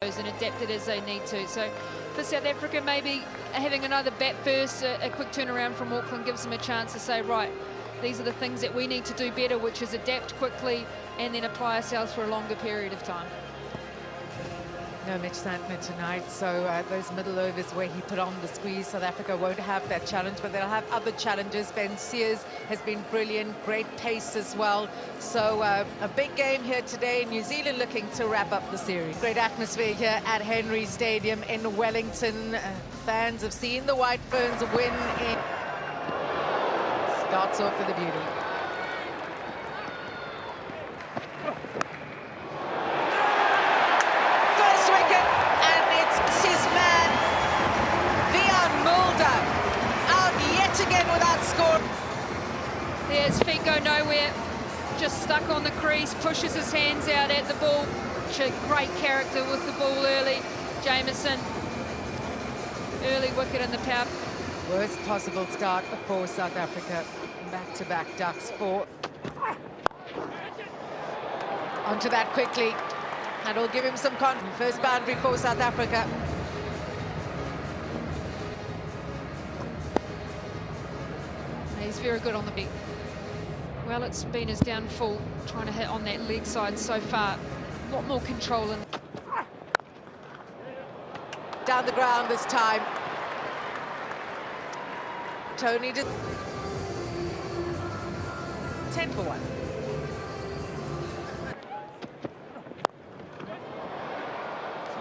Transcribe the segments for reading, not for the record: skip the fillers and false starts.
and adapted as they need to. So for South Africa, maybe having another bat first, a quick turnaround from Auckland gives them a chance to say, right, these are the things that we need to do better, which is adapt quickly and then apply ourselves for a longer period of time. No Mitch Santner tonight, so those middle overs where he put on the squeeze, South Africa won't have that challenge, but they'll have other challenges. Ben Sears has been brilliant, great pace as well. So a big game here today. New Zealand looking to wrap up the series. Great atmosphere here at Henry Stadium in Wellington. Fans have seen the White Ferns win. Starts off with a beauty. Again without score. Yeah, his feet go nowhere, just stuck on the crease, pushes his hands out at the ball. Great character with the ball early. Jameson, early wicket in the power. Worst possible start for South Africa. Back-to-back ducks for. Onto that quickly. That'll give him some confidence. First boundary for South Africa. He's very good on the beat. Well, it's been his downfall, trying to hit on that leg side so far. A lot more control in. Down the ground this time. Tony did 10 for 1.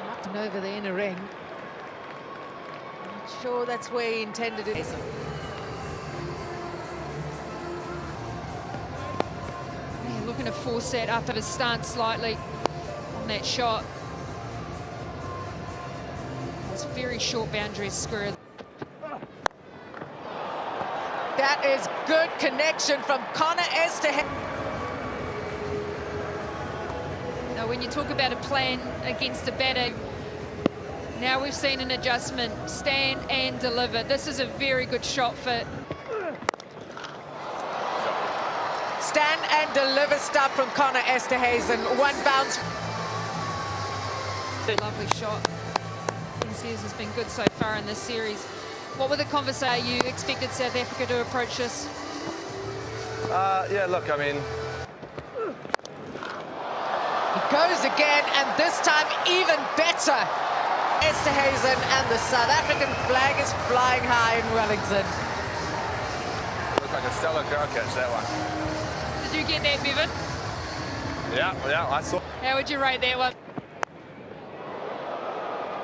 Up and over the inner ring. Not sure that's where he intended it. Looking to force that up of his stance slightly on that shot. It's very short boundaries, square. That is good connection from Connor Esterhuizen. Now, when you talk about a plan against a batter, now we've seen an adjustment. Stand and deliver. This is a very good shot for. Stand and deliver stuff from Connor Esterhuizen. One bounce. Lovely shot. Sears has been good so far in this series. What were the conversations you expected South Africa to approach this? Yeah, look, I mean. He goes again, and this time even better. Esterhuizen, and the South African flag is flying high in Wellington. Looked like a stellar crowd catch, that one. Did you get that, Bevan? Yeah, I saw. How would you rate that one?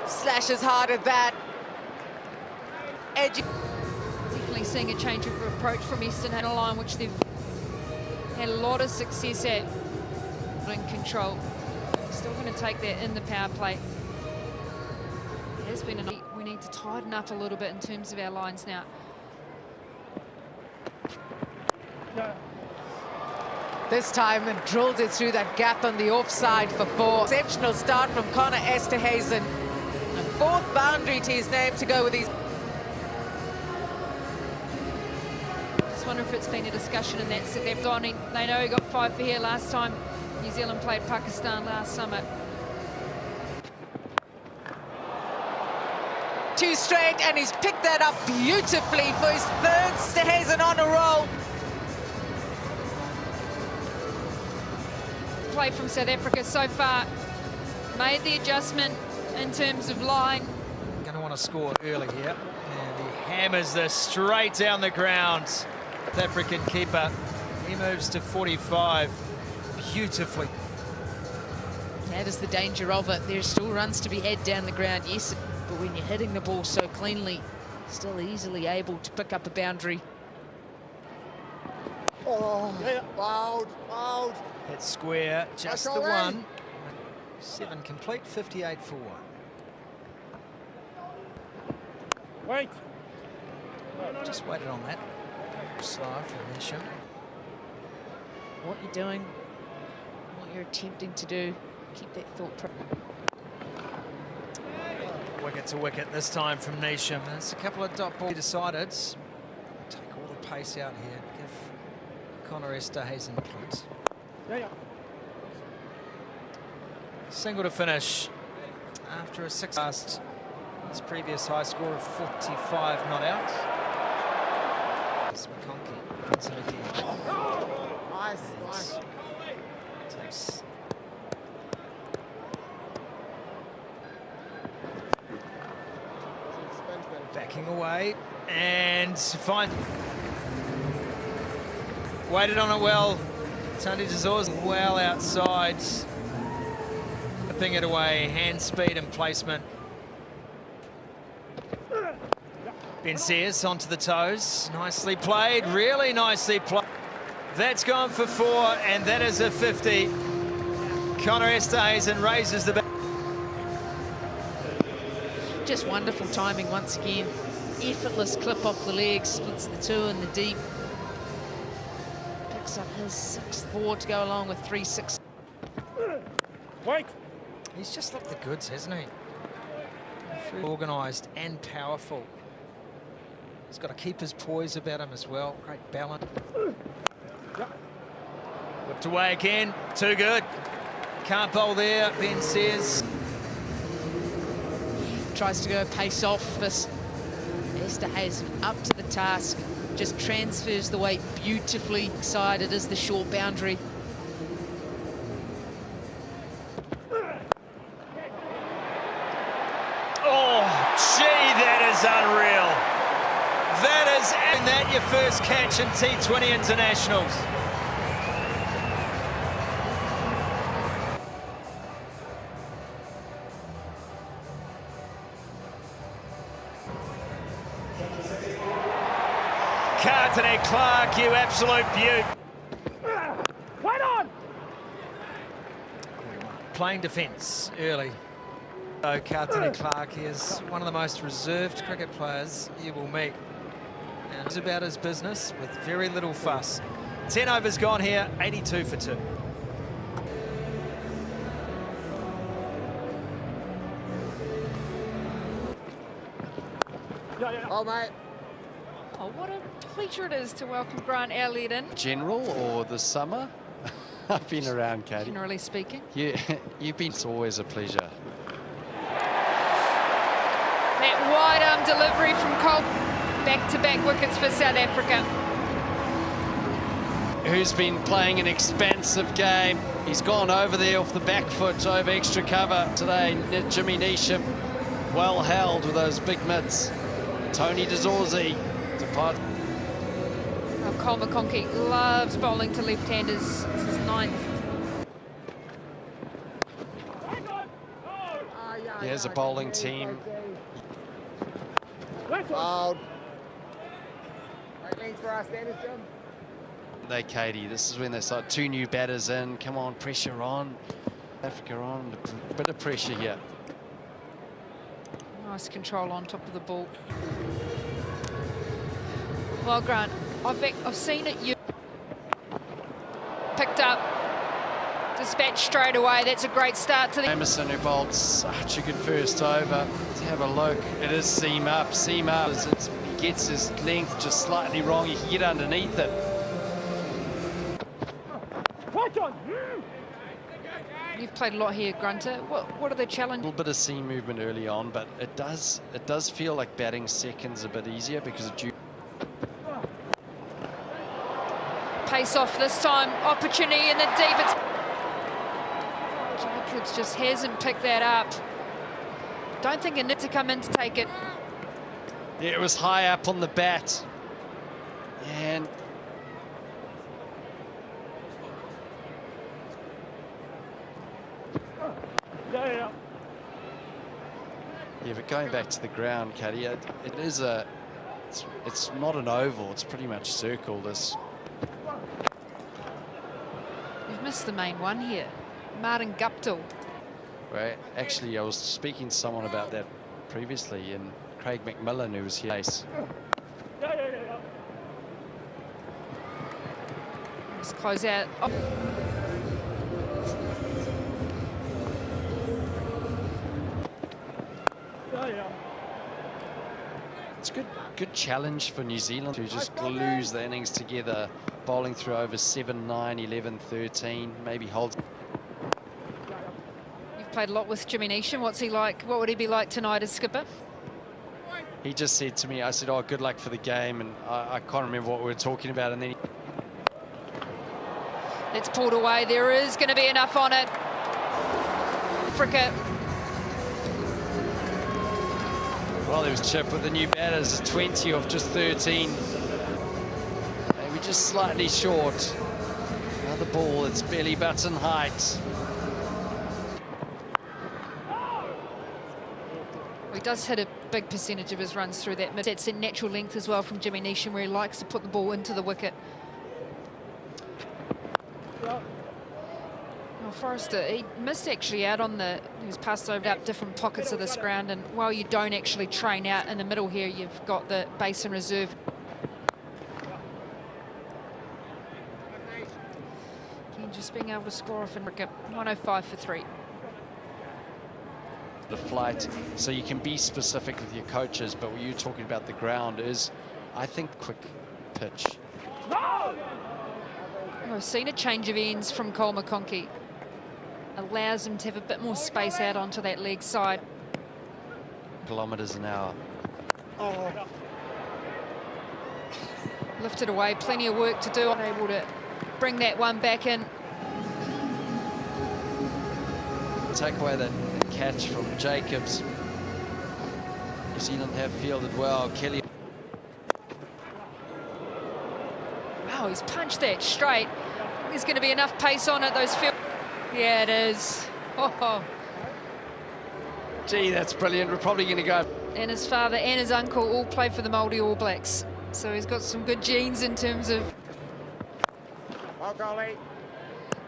Slashes hard at that. Edge. Definitely seeing a change of approach from Eastern on a line which they've had a lot of success at in control. Still going to take that in the power play. It has been we need to tighten up a little bit in terms of our lines now. Yeah. This time and drilled it through that gap on the offside for 4. Exceptional start from Connor Esterhuizen. A 4th boundary to his name to go with his. Just wonder if it's been a discussion in that set. They've gone in. They know he got 5 for here last time New Zealand played Pakistan last summer. 2 straight, and he's picked that up beautifully for his 3rd Esterhuizen on a roll. Play from South Africa so far, made the adjustment in terms of line. Going to want to score early here, and he hammers this straight down the ground. South African keeper, he moves to 45 beautifully. That is the danger of it. There's still runs to be had down the ground, yes, but when you're hitting the ball so cleanly, still easily able to pick up a boundary. Oh, yeah. Wild. Hit square, just the one. 7 complete, 58 for 1. Wait. Just waited on that. Slide from Nisham. What you're doing, what you're attempting to do, keep that thought. Wicket to wicket this time from Nisham. There's a couple of dot balls decided. Take all the pace out here. Give Connor Esterhuizen points. Yeah. Single to finish. after a 6 past his previous high score of 45 not out. It's McConkey wins it again. Nice. Takes backing away and fine. Waited on it well. Tony Dezor's well outside. Whipping it away, hand speed and placement. Ben Sears onto the toes. Nicely played, really nicely played. That's gone for 4, and that is a 50. Connor Esterhazen raises the... Just wonderful timing once again. Effortless clip off the leg, splits the 2 in the deep. Picks up his 6-4 to go along with 3-6. Wait. He's just looked the goods, hasn't he? Very organised and powerful. He's got to keep his poise about him as well. Great balance. Whipped away again. Too good. Can't bowl there. Ben says. Tries to go pace off this. Esterhazen up to the task. Just transfers the weight beautifully. Excited as the short boundary. Oh, gee, that is unreal. That is, and that your first catch in T20 internationals. Cartone Clark, you absolute beaut. Wait on. Playing defence early. So Cartone Clark is one of the most reserved cricket players you will meet. And it's about his business with very little fuss. 10 overs gone here, 82 for 2. Oh, mate. Oh, what a pleasure it is to welcome Grant Elliott in. General or the summer? I've been around, Katie. Generally speaking. You've been. It's always a pleasure. That wide arm delivery from Cole. Back-to-back wickets for South Africa. Who's been playing an expansive game. He's gone over there off the back foot over extra cover today. Jimmy Neesham, well held with those big mids. Tony Dezorzi depart. Oh, Cole McConkey loves bowling to left-handers. This is 9th. Here's a bowling team. Loud. For us, They, Katie, this is when they start 2 new batters in. Come on, pressure on. Africa on. A bit of pressure here. Nice control on top of the ball. Well, Grant, I've seen it. You picked up, dispatched straight away. That's a great start to the... Emerson, who bowled such a good first over. Let's have a look. It is seam up. Seam up. He gets his length just slightly wrong. He can get underneath it. You've played a lot here, Grunter. What are the A challenges? little bit of seam movement early on, but it does feel like batting seconds a bit easier because of due. Pace off this time. Opportunity in the deep. It's... Jacobs just hasn't picked that up. Don't think a need to come in to take it. Yeah, it was high up on the bat. And yeah, but going back to the ground, Caddy, it's not an oval, it's pretty much circle. This You've missed the main one here. Martin Guptill. right? Actually, I was speaking to someone about that previously, and Craig McMillan, who was here. Let's close out. Oh. It's a good challenge for New Zealand to just glues the innings together, bowling through over 7, 9, 11, 13, maybe hold. You've Played a lot with Jimmy Neesham. What's he like? What would he be like tonight as skipper? He just said to me, I said, oh, good luck for the game. And I can't remember what we were talking about. And then It's pulled away. There is going to be enough on it. Africa. well, there was Chip with the new batters, a 20 of just 13. Maybe just slightly short. Another ball, it's belly button height. He does hit a big percentage of his runs through that mid. It's a natural length as well from Jimmy Neesham, where he likes to put the ball into the wicket. Well, Forrester, he missed actually out on the... He was passed over up different pockets of this ground, and while you don't actually train out in the middle here, you've got the base and reserve. Again, just being able to score off in cricket. 105 for 3. The flight, so you can be specific with your coaches, but what you're talking about the ground is, I think, quick pitch. I've seen a change of ends from Cole McConkey. Allows him to have a bit more space out onto that leg side. Kilometres an hour. Lifted away, plenty of work to do. Able to bring that one back in. Take away that catch from Jacobs. New Zealand have fielded well. Kelly. Wow, he's punched that straight. There's going to be enough pace on it. Those field. Yeah, it is. Oh. Gee, that's brilliant. We're probably going to go. And his father and his uncle all play for the Māori All Blacks. So he's got some good genes in terms of...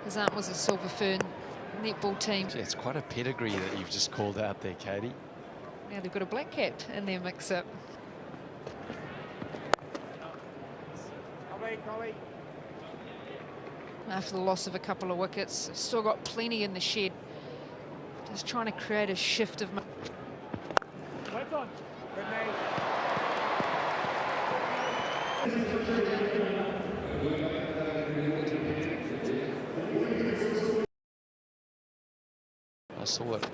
His aunt was a Silver Fern netball team. Gee, it's quite a pedigree that you've just called out there, Katie. Now they've got a black cap in their mix-up. After the loss of a couple of wickets, still got plenty in the shed. Just trying to create a shift of... I saw it.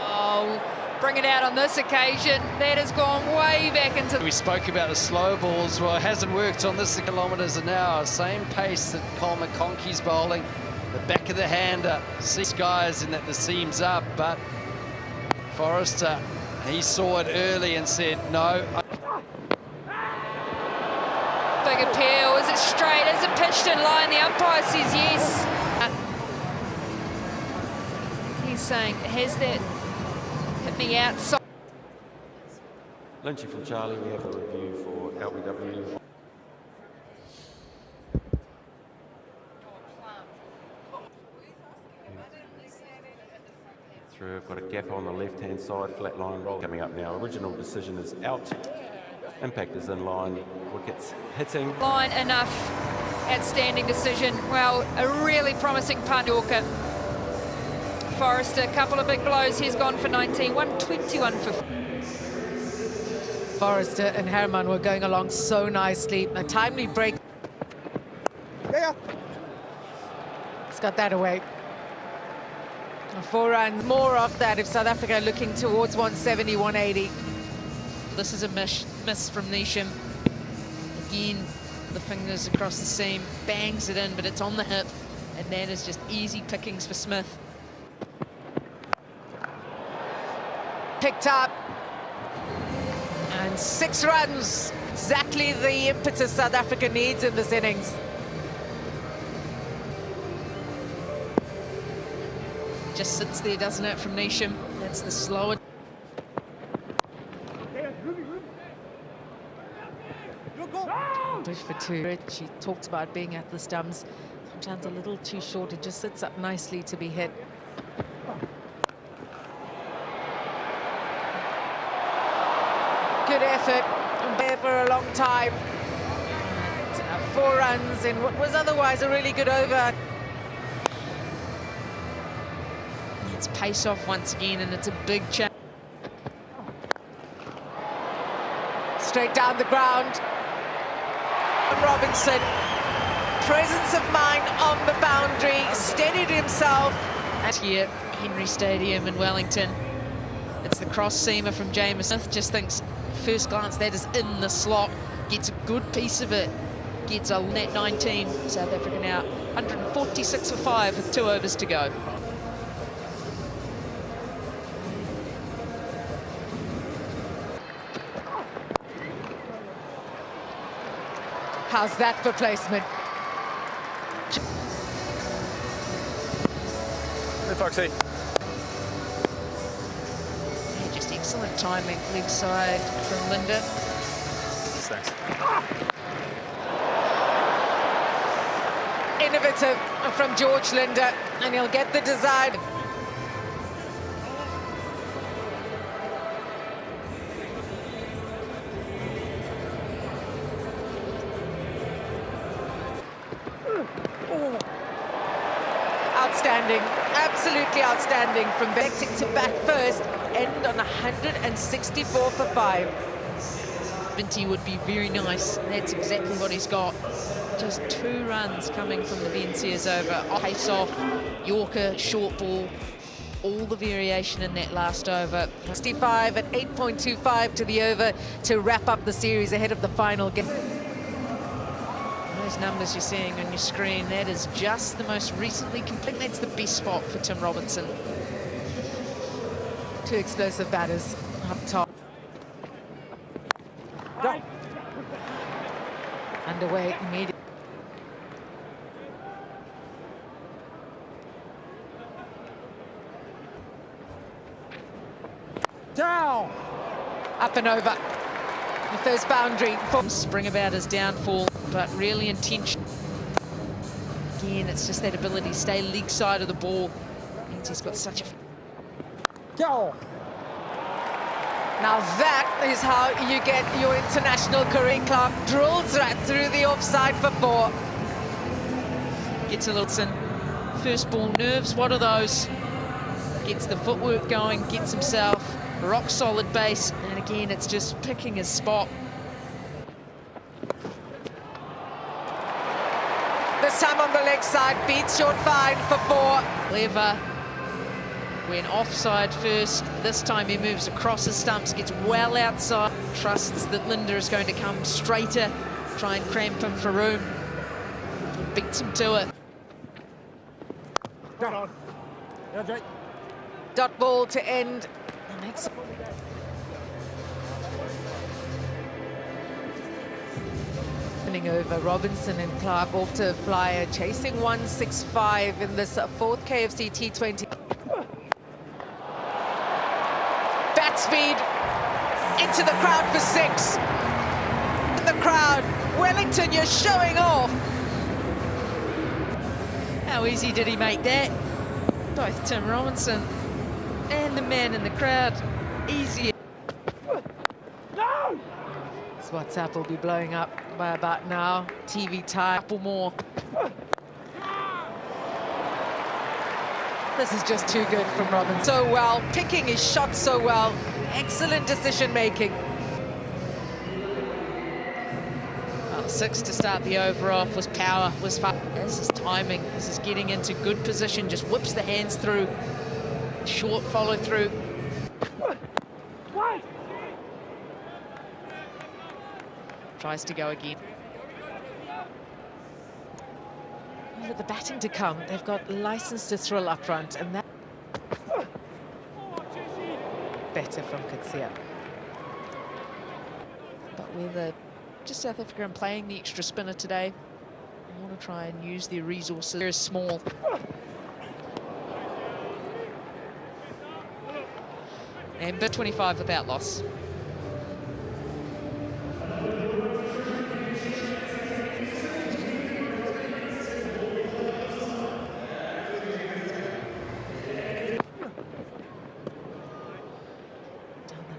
Oh, bring it out on this occasion. That has gone way back into... We spoke about the slow balls. Well, it hasn't worked on this kilometres an hour. Same pace that Cole McConkey's bowling. The back of the hander. See guys in that the seam's up, but Forrester, he saw it early and said, no. Big appeal. Is it straight? Is it pitched in line? The umpire says yes. He's saying, has that hit me outside? Lynchy from Charlie, we have a review for LBW. Through, I've got a gap on the left-hand side, flat line roll coming up now. Original decision is out. Impact is in line, wickets hitting. Line enough. Outstanding decision. Well, a really promising punt, Yorker. Forrester, a couple of big blows. He's gone for 19, 121 for... Forrester and Herman were going along so nicely. A timely break. Yeah. He's got that away. 4 runs, more of that if South Africa are looking towards 170, 180. This is a miss from Neesham. Again, the fingers across the seam, bangs it in, but it's on the hip, and that is just easy pickings for Smith. Picked up. And 6 runs. Exactly the impetus South Africa needs in this innings. Just sits there, doesn't it, from Neesham? That's the slower. Push for 2. She talked about being at the stumps. Sometimes a little too short. It just sits up nicely to be hit. Good effort. There for a long time. And, 4 runs in what was otherwise a really good over. It's pace off once again, and it's a big chance. Straight down the ground. Robinson presence of mind on the boundary, steadied himself. And here, Henry Stadium in Wellington. It's the cross seamer from James Smith. Just thinks, first glance, that is in the slot. Gets a good piece of it. Gets a net 19. South Africa now 146 for 5 with 2 overs to go. How's that for placement? Hey, Foxy. Yeah, just excellent timing, leg side from Linda. Thanks. Innovative from George Linder, and he'll get the desired. Outstanding, absolutely outstanding from Bectic to back first, end on 164 for 5. 70 would be very nice. That's exactly what he's got. Just 2 runs coming from the Ben Sears over. Pace off, Yorker, short ball, all the variation in that last over. 65 at 8.25 to the over to wrap up the series ahead of the final game. Those numbers you're seeing on your screen, that is just the most recently complete. That's the best spot for Tim Robinson. 2 explosive batters up top. Go. Underway immediately. Down. Up and over. The first boundary. Spring about his downfall, but really intentional. Again, it's just that ability to stay leg side of the ball. Means he's got such a... Go. Now that is how you get your international career. Clark drills right through the offside for 4. Gets a little sin. First ball nerves, what are those? Gets the footwork going, gets himself a rock solid base, and again, it's just picking his spot. This time on the leg side, beats short fine for 4. Clever. Went offside first. This time he moves across his stumps, gets well outside. Trusts that Linda is going to come straighter, try and cramp him for room. Beats him to it. Dot ball to end the next. Over Robinson and Clark off to a flyer, chasing 165 in this 4th KFC T20. Bat speed into the crowd for 6. In the crowd, Wellington, you're showing off. How easy did he make that? Both Tim Robinson and the man in the crowd, easy. This WhatsApp will be blowing up by about now. TV time, couple more. This is just too good from Robin. So well, picking his shot so well. Excellent decision making. Well, 6 to start the over off was power, was fun. This is timing. This is getting into good position. Just whips the hands through. Short follow through. Tries to go again. With the batting to come, they've got license to thrill up front, and that better from Katsia. But with just South Africa and playing the extra spinner today, I want to try and use their resources. They're small. And bit 25 without loss.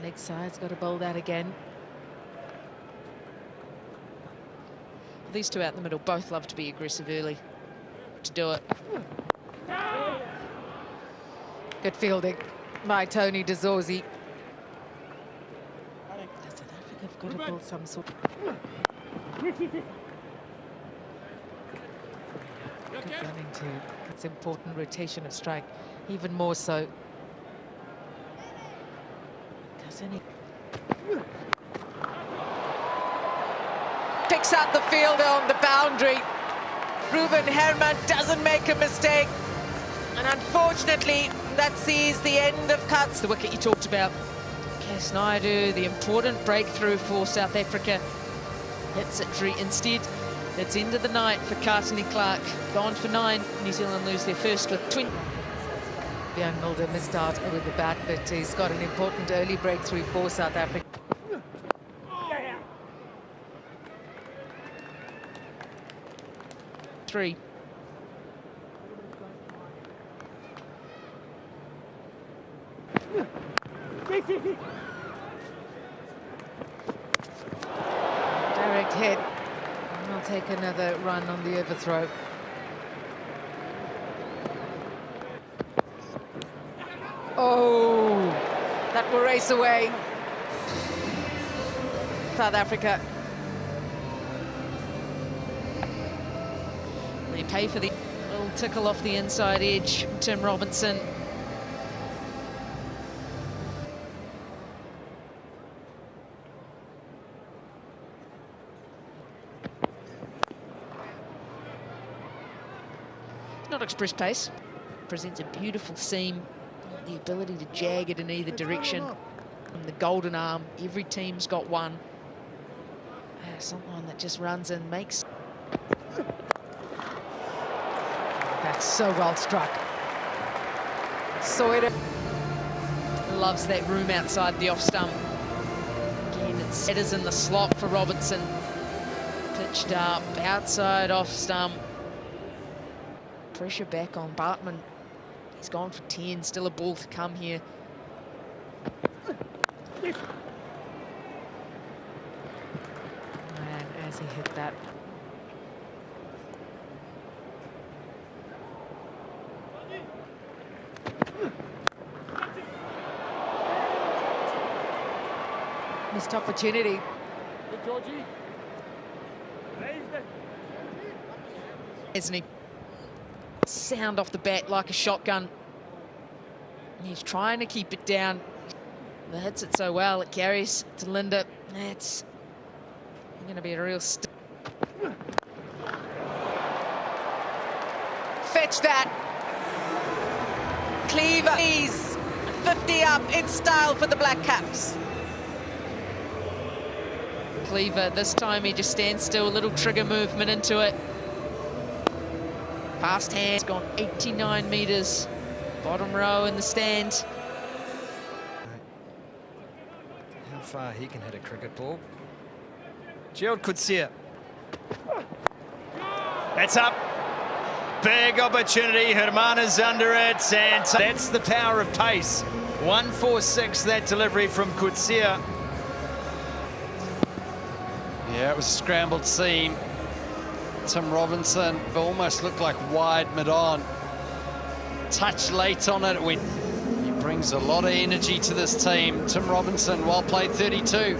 Leg side's got to bowl that again. These 2 out in the middle both love to be aggressive early to do it. Good fielding by Tony De Zorzi. South Africa have got to build some sort. Beginning to, it's important rotation of strike, even more so. Picks out the fielder on the boundary. Ruben Herman doesn't make a mistake. And unfortunately, that sees the end of cuts. The wicket you talked about. Cas Naidu, the important breakthrough for South Africa. Hits it free instead. It's end of the night for Cartney Clark. Gone for 9. New Zealand lose their first with 20. Bjorn Mulder missed out with the bat, but he's got an important early breakthrough for South Africa. Three. Direct hit. I'll take another run on the overthrow. Oh, that will race away. South Africa. They pay for the little tickle off the inside edge. Tim Robinson. Not express pace. Presents a beautiful seam. The ability to jag it in either direction. From the golden arm, every team's got one. Someone that just runs and makes. That's so well struck. Saw it. Loves that room outside the off stump. Again, it's headers in the slot for Robinson. Pitched up, outside off stump. Pressure back on Bartman. He's gone for 10, still a ball to come here. And as he hit that. Missed opportunity. Isn't he? Sound off the bat like a shotgun. He's trying to keep it down. But hits it so well, it carries to Linda. It's going to be a real Fetch that. Cleaver. He's 50 up in style for the Black Caps. Cleaver, this time he just stands still, a little trigger movement into it. Fast hands, gone 89 metres. Bottom row in the stand. How far he can hit a cricket ball. Gerald Coetzee. That's up. Big opportunity. Herman is under it. And that's the power of pace. 146, that delivery from Coetzee. Yeah, it was a scrambled seam. Tim Robinson almost looked like wide mid-on. Touch late on it. He brings a lot of energy to this team. Tim Robinson, well played, 32.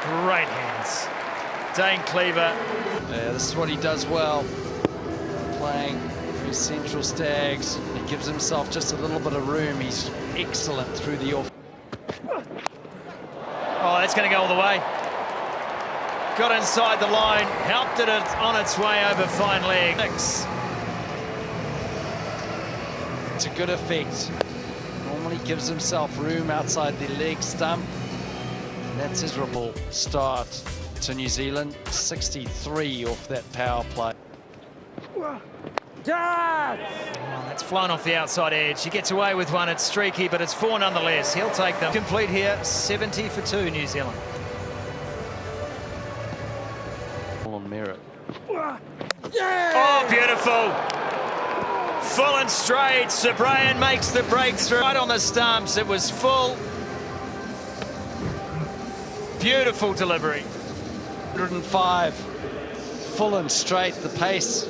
Great hands. Dane Cleaver. Yeah, this is what he does well. Playing for his Central Stags. He gives himself just a little bit of room. He's excellent through the off. Oh, that's going to go all the way. Got inside the line, helped it on its way over fine leg. It's a good effect. Normally gives himself room outside the leg stump. And that's his rebel start to New Zealand. 63 off that power play. Oh, that's flown off the outside edge. He gets away with one. It's streaky, but it's 4 nonetheless. He'll take them. Complete here, 70 for 2, New Zealand. On merit. Oh, beautiful. Full and straight. Sabrayan makes the breakthrough. Right on the stumps. It was full. Beautiful delivery. 105. Full and straight, the pace.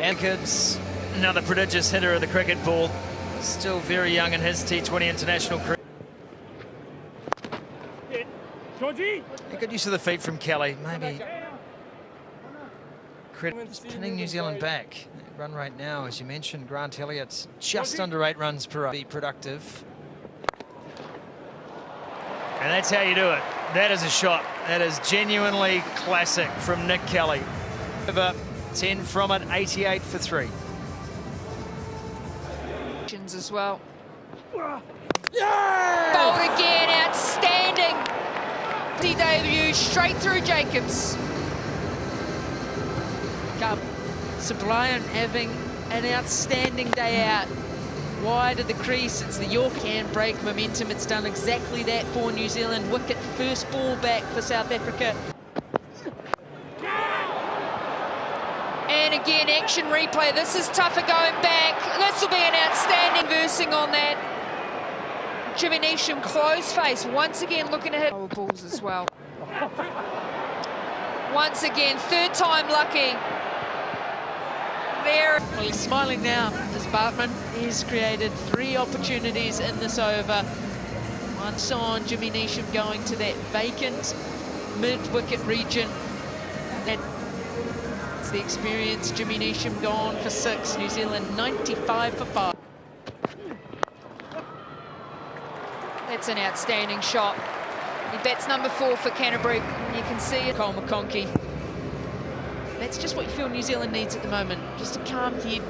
And kids, another prodigious hitter of the cricket ball. Still very young in his T20 international career. Georgie! Good use of the feet from Kelly. Maybe pinning New Zealand back. Run rate now, as you mentioned, Grant Elliott's just under 8 runs per hour. Be productive. And that's how you do it. That is a shot. That is genuinely classic from Nick Kelly. Over 10 from it, 88 for 3. As well. Yeah! Bowled again, outstanding. Debut straight through Jacobs. Sublime having an outstanding day out. Wide of the crease, it's the York can break momentum. It's done exactly that for New Zealand. Wicket, first ball back for South Africa. And again, action replay. This is tougher going back. This will be an outstanding versing on that. Jimmy Neesham, close face, once again looking to hit lower balls as well. Once again, third time lucky. There. Well, he's smiling now as Bartman. He's created 3 opportunities in this over. Once on, Jimmy Neesham going to that vacant mid-wicket region. That's the experience. Jimmy Neesham gone for 6. New Zealand 95 for 5. That's an outstanding shot. He bats number 4 for Canterbury. You can see it. Cole McConkey. That's just what you feel New Zealand needs at the moment. Just a calm head.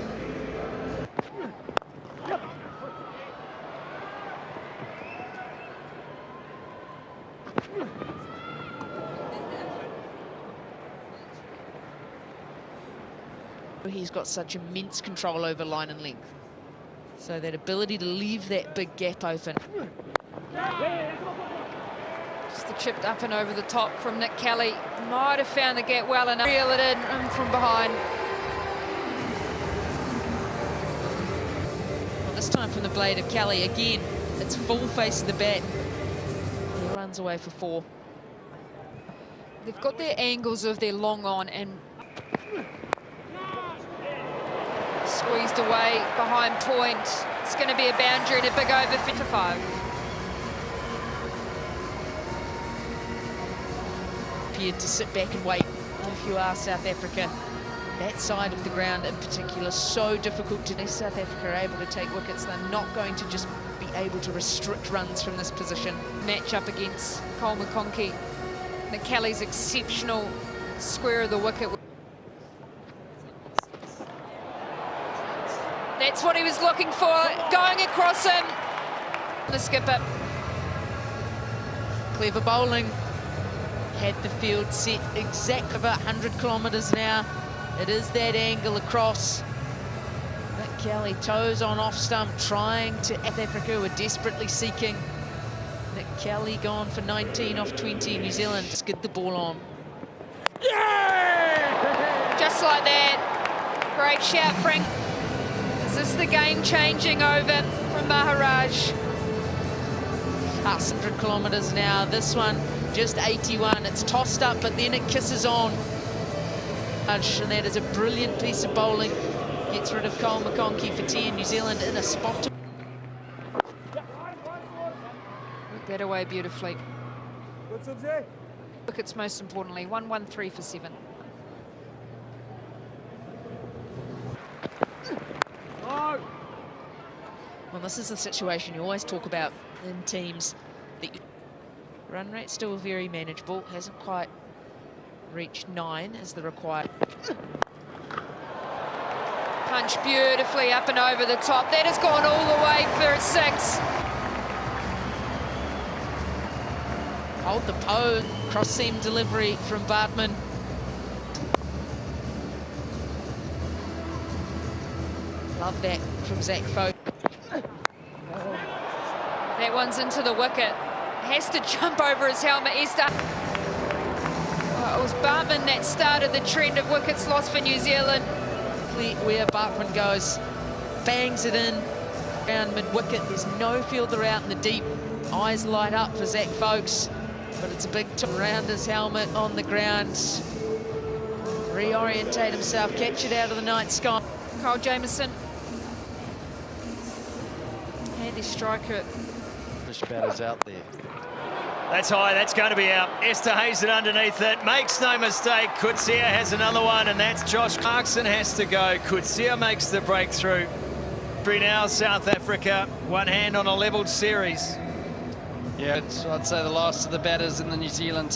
He's got such immense control over line and length. So that ability to leave that big gap open. Just the chipped up and over the top from Nick Kelly. Might have found the gap well enough. Reel it in from behind. Well, this time from the blade of Kelly. Again, it's full face of the bat. He runs away for 4. They've got their angles of their long on and squeezed away behind point. It's going to be a boundary and a big over for 5. Appeared to sit back and wait. If you are South Africa, that side of the ground in particular, so difficult to do. South Africa are able to take wickets. They're not going to just be able to restrict runs from this position. Match up against Cole McConkey. Nick Kelly's exceptional square of the wicket. That's what he was looking for, going across him. The skipper. Clever bowling. Had the field set exact about 100 kilometres now. It is that angle across. Nick Kelly, toes on off stump, trying to. South Africa were desperately seeking. Nick Kelly gone for 19 off 20. New Zealand just get the ball on. Yeah! Just like that. Great shout, Frank. Is this the game-changing over from Maharaj? Past 100 kilometres now. This one just 81. It's tossed up, but then it kisses on. And that is a brilliant piece of bowling. Gets rid of Cole McConkey for 10. New Zealand in a spot. Work that away beautifully. Wickets most importantly. 1-1-3 for 7. Well, this is the situation you always talk about in teams. The run rate still very manageable. Hasn't quite reached 9 as the required. Punch beautifully up and over the top. That has gone all the way for a 6. Hold the pose. Cross seam delivery from Bartman. Love that from Zach Foak. That one's into the wicket. Has to jump over his helmet. Well, it was Bartman that started the trend of wickets lost for New Zealand. Where Bartman goes, bangs it in, around mid-wicket. There's no fielder out in the deep. Eyes light up for Zach Foakes, but it's a big tip around his helmet on the ground. Reorientate himself, catch it out of the night sky. Kyle Jamieson. Handy striker. British batters out there. That's high, that's going to be out. Esther Hazen underneath it, makes no mistake. Kutsia has another one, and that's Josh Clarkson has to go. Kutsia makes the breakthrough. Now South Africa, one hand on a levelled series. Yeah, I'd say the last of the batters in the New Zealand